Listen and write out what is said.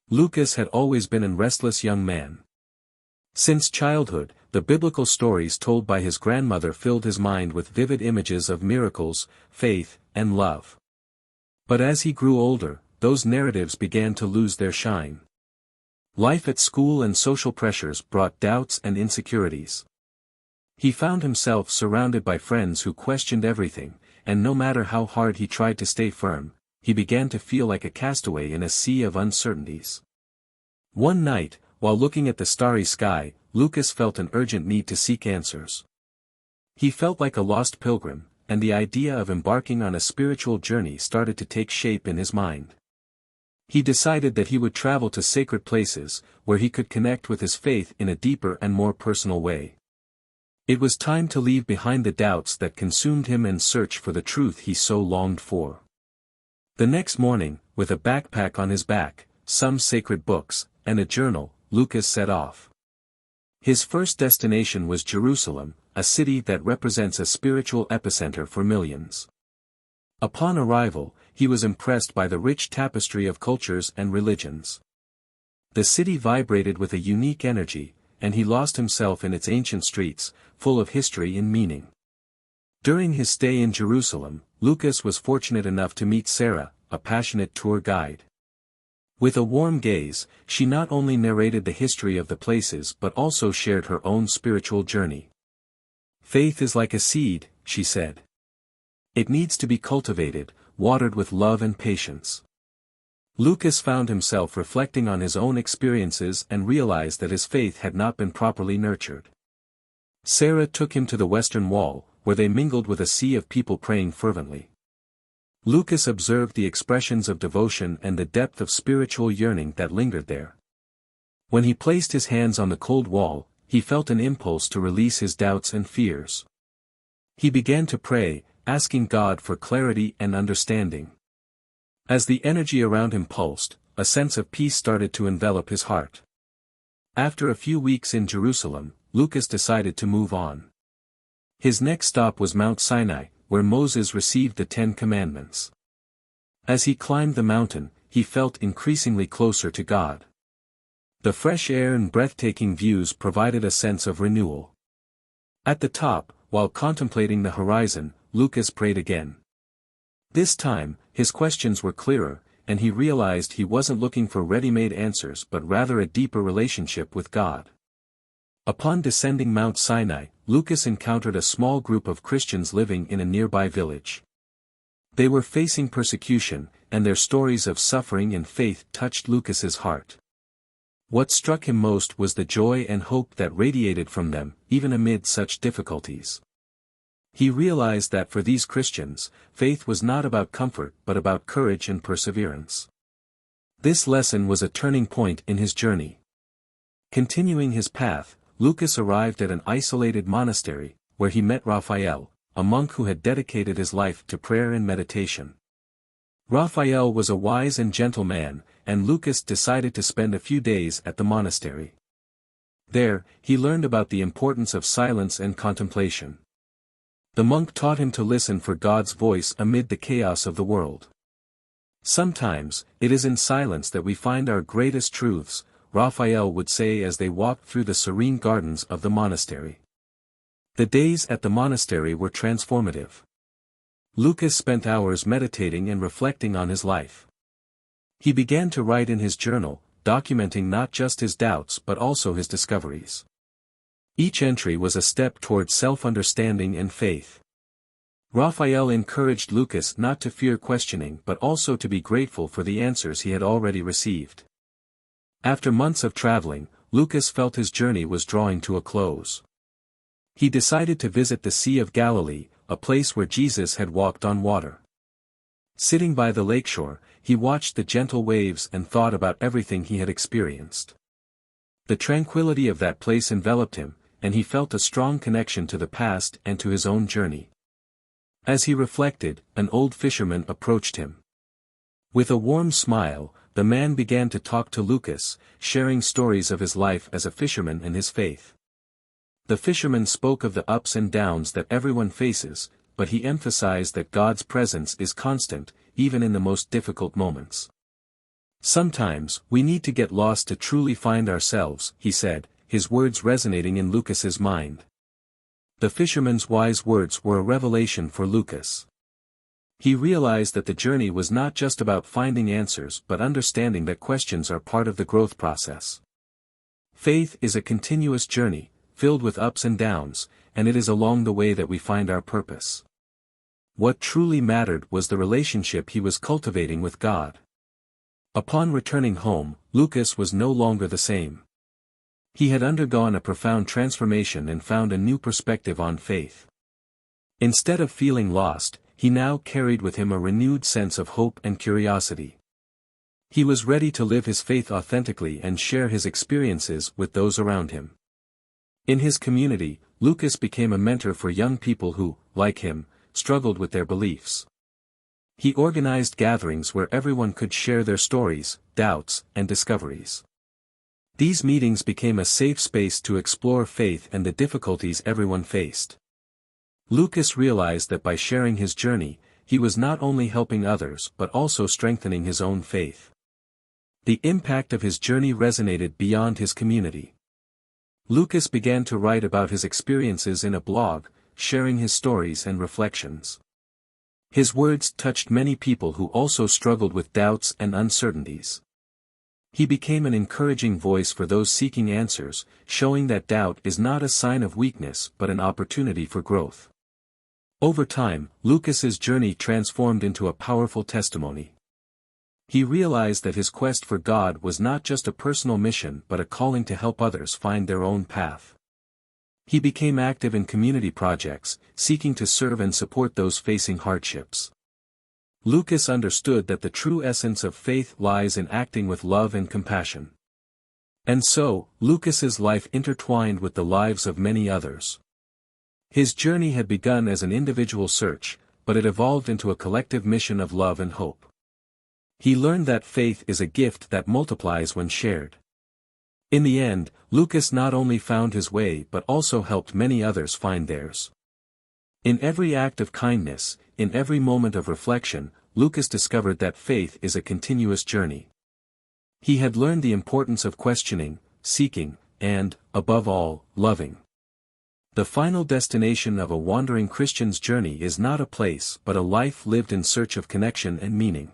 Lucas had always been a restless young man. Since childhood, the biblical stories told by his grandmother filled his mind with vivid images of miracles, faith, and love. But as he grew older, those narratives began to lose their shine. Life at school and social pressures brought doubts and insecurities. He found himself surrounded by friends who questioned everything, and no matter how hard he tried to stay firm, he began to feel like a castaway in a sea of uncertainties. One night, while looking at the starry sky, Lucas felt an urgent need to seek answers. He felt like a lost pilgrim, and the idea of embarking on a spiritual journey started to take shape in his mind. He decided that he would travel to sacred places, where he could connect with his faith in a deeper and more personal way. It was time to leave behind the doubts that consumed him and search for the truth he so longed for. The next morning, with a backpack on his back, some sacred books, and a journal, Lucas set off. His first destination was Jerusalem, a city that represents a spiritual epicenter for millions. Upon arrival, he was impressed by the rich tapestry of cultures and religions. The city vibrated with a unique energy, and he lost himself in its ancient streets, full of history and meaning. During his stay in Jerusalem, Lucas was fortunate enough to meet Sarah, a passionate tour guide. With a warm gaze, she not only narrated the history of the places but also shared her own spiritual journey. "Faith is like a seed," she said. "It needs to be cultivated, watered with love and patience." Lucas found himself reflecting on his own experiences and realized that his faith had not been properly nurtured. Sarah took him to the Western Wall, where they mingled with a sea of people praying fervently. Lucas observed the expressions of devotion and the depth of spiritual yearning that lingered there. When he placed his hands on the cold wall, he felt an impulse to release his doubts and fears. He began to pray, asking God for clarity and understanding. As the energy around him pulsed, a sense of peace started to envelop his heart. After a few weeks in Jerusalem, Lucas decided to move on. His next stop was Mount Sinai, where Moses received the 10 Commandments. As he climbed the mountain, he felt increasingly closer to God. The fresh air and breathtaking views provided a sense of renewal. At the top, while contemplating the horizon, Lucas prayed again. This time, his questions were clearer, and he realized he wasn't looking for ready-made answers but rather a deeper relationship with God. Upon descending Mount Sinai, Lucas encountered a small group of Christians living in a nearby village. They were facing persecution, and their stories of suffering and faith touched Lucas's heart. What struck him most was the joy and hope that radiated from them, even amid such difficulties. He realized that for these Christians, faith was not about comfort but about courage and perseverance. This lesson was a turning point in his journey. Continuing his path, Lucas arrived at an isolated monastery, where he met Raphael, a monk who had dedicated his life to prayer and meditation. Raphael was a wise and gentle man, and Lucas decided to spend a few days at the monastery. There, he learned about the importance of silence and contemplation. The monk taught him to listen for God's voice amid the chaos of the world. "Sometimes, it is in silence that we find our greatest truths," Raphael would say as they walked through the serene gardens of the monastery. The days at the monastery were transformative. Lucas spent hours meditating and reflecting on his life. He began to write in his journal, documenting not just his doubts but also his discoveries. Each entry was a step toward self-understanding and faith. Raphael encouraged Lucas not to fear questioning but also to be grateful for the answers he had already received. After months of traveling, Lucas felt his journey was drawing to a close. He decided to visit the Sea of Galilee, a place where Jesus had walked on water. Sitting by the lakeshore, he watched the gentle waves and thought about everything he had experienced. The tranquility of that place enveloped him, and he felt a strong connection to the past and to his own journey. As he reflected, an old fisherman approached him. With a warm smile, the man began to talk to Lucas, sharing stories of his life as a fisherman and his faith. The fisherman spoke of the ups and downs that everyone faces, but he emphasized that God's presence is constant, even in the most difficult moments. Sometimes, we need to get lost to truly find ourselves, he said, his words resonating in Lucas's mind. The fisherman's wise words were a revelation for Lucas. He realized that the journey was not just about finding answers but understanding that questions are part of the growth process. Faith is a continuous journey, filled with ups and downs, and it is along the way that we find our purpose. What truly mattered was the relationship he was cultivating with God. Upon returning home, Lucas was no longer the same. He had undergone a profound transformation and found a new perspective on faith. Instead of feeling lost, he now carried with him a renewed sense of hope and curiosity. He was ready to live his faith authentically and share his experiences with those around him. In his community, Lucas became a mentor for young people who, like him, struggled with their beliefs. He organized gatherings where everyone could share their stories, doubts, and discoveries. These meetings became a safe space to explore faith and the difficulties everyone faced. Lucas realized that by sharing his journey, he was not only helping others but also strengthening his own faith. The impact of his journey resonated beyond his community. Lucas began to write about his experiences in a blog, sharing his stories and reflections. His words touched many people who also struggled with doubts and uncertainties. He became an encouraging voice for those seeking answers, showing that doubt is not a sign of weakness but an opportunity for growth. Over time, Lucas's journey transformed into a powerful testimony. He realized that his quest for God was not just a personal mission but a calling to help others find their own path. He became active in community projects, seeking to serve and support those facing hardships. Lucas understood that the true essence of faith lies in acting with love and compassion. And so, Lucas's life intertwined with the lives of many others. His journey had begun as an individual search, but it evolved into a collective mission of love and hope. He learned that faith is a gift that multiplies when shared. In the end, Lucas not only found his way but also helped many others find theirs. In every act of kindness, in every moment of reflection, Lucas discovered that faith is a continuous journey. He had learned the importance of questioning, seeking, and, above all, loving. The final destination of a wandering Christian's journey is not a place but a life lived in search of connection and meaning.